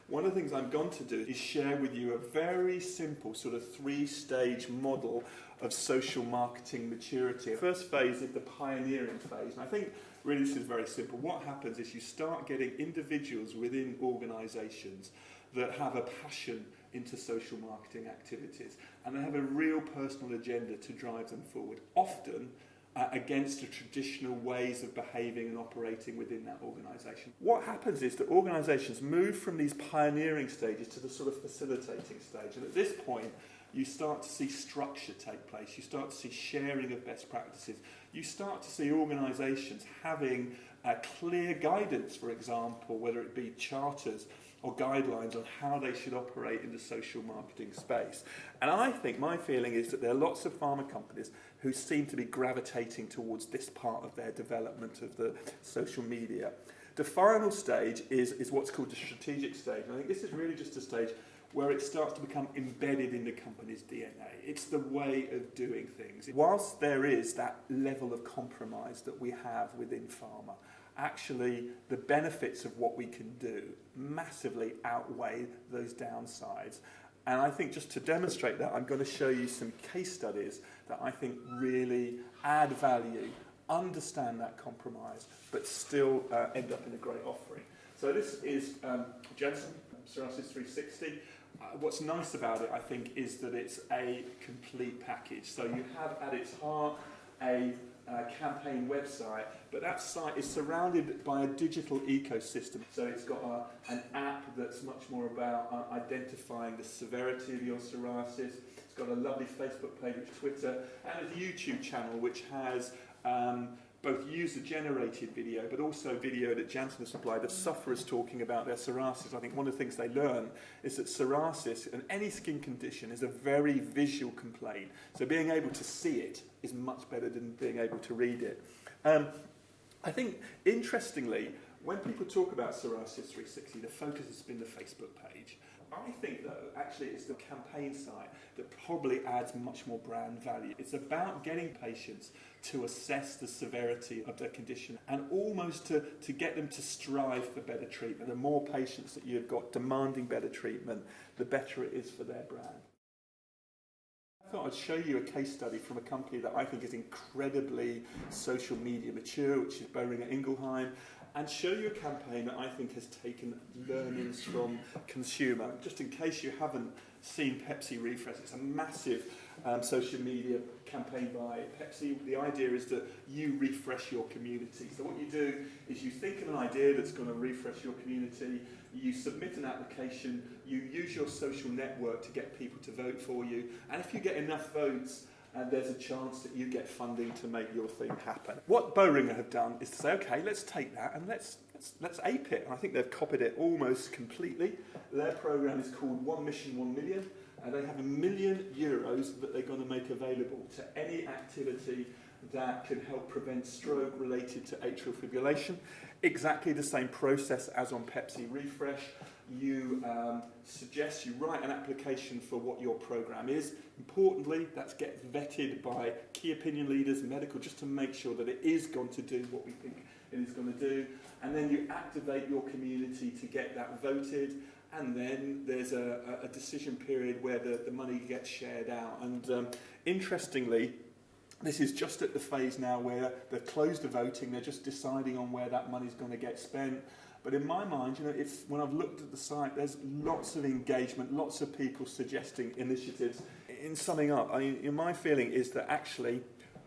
one of the things I'm going to do is share with you a very simple sort of 3-stage model of social marketing maturity. The first phase is the pioneering phase, and I think really this is very simple. What happens is you start getting individuals within organisations that have a passion into social marketing activities, and they have a real personal agenda to drive them forward, often against the traditional ways of behaving and operating within that organisation. What happens is that organisations move from these pioneering stages to the sort of facilitating stage, and at this point you start to see structure take place, you start to see sharing of best practices, you start to see organisations having clear guidance, for example, whether it be charters or guidelines on how they should operate in the social marketing space. And I think my feeling is that there are lots of pharma companies who seem to be gravitating towards this part of their development of the social media. The final stage is what's called the strategic stage. And I think this is really just a stage where it starts to become embedded in the company's DNA. It's the way of doing things. Whilst there is that level of compromise that we have within pharma, actually the benefits of what we can do massively outweigh those downsides. And I think just to demonstrate that, I'm going to show you some case studies that I think really add value, understand that compromise, but still end up in a great offering. So this is Jensen, Psoriasis 360. What's nice about it, I think, is that it's a complete package. So you have at its heart a campaign website, but that site is surrounded by a digital ecosystem. So it's got an app that's much more about identifying the severity of your psoriasis. It's got a lovely Facebook page, Twitter, and a YouTube channel which has both user-generated video, but also video that Janssen has supplied of sufferers talking about their psoriasis. I think one of the things they learn is that psoriasis and any skin condition is a very visual complaint. So being able to see it is much better than being able to read it. I think, interestingly, when people talk about Psoriasis 360, the focus has been the Facebook page. I think, though, actually it's the campaign site that probably adds much more brand value. It's about getting patients to assess the severity of their condition and almost to get them to strive for better treatment. The more patients that you've got demanding better treatment, the better it is for their brand. I thought I'd show you a case study from a company that I think is incredibly social media mature, which is Boehringer Ingelheim, and show you a campaign that I think has taken learnings from consumer. Just in case you haven't seen Pepsi Refresh, it's a massive social media campaign by Pepsi. The idea is that you refresh your community. So what you do is you think of an idea that's going to refresh your community, you submit an application, you use your social network to get people to vote for you, and if you get enough votes, there's a chance that you get funding to make your thing happen. What Boehringer have done is to say, okay, let's take that and let's ape it. And I think they've copied it almost completely. Their program is called One Mission, 1 Million, and they have €1 million that they're going to make available to any activity that can help prevent stroke related to atrial fibrillation. Exactly the same process as on Pepsi Refresh. You you write an application for what your program is. Importantly, that gets vetted by key opinion leaders, medical, just to make sure that it is going to do what we think it is going to do. And then you activate your community to get that voted. And then there's a decision period where the money gets shared out. And interestingly, this is just at the phase now where they've closed the voting, they're just deciding on where that money's going to get spent. But in my mind, when I've looked at the site, there's lots of engagement, lots of people suggesting initiatives. In summing up, my feeling is that actually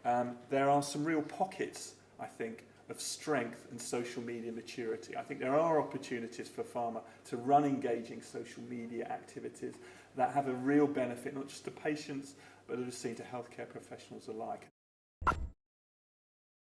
there are some real pockets, I think, of strength and social media maturity. I think there are opportunities for pharma to run engaging social media activities that have a real benefit, not just to patients, but obviously to healthcare professionals alike.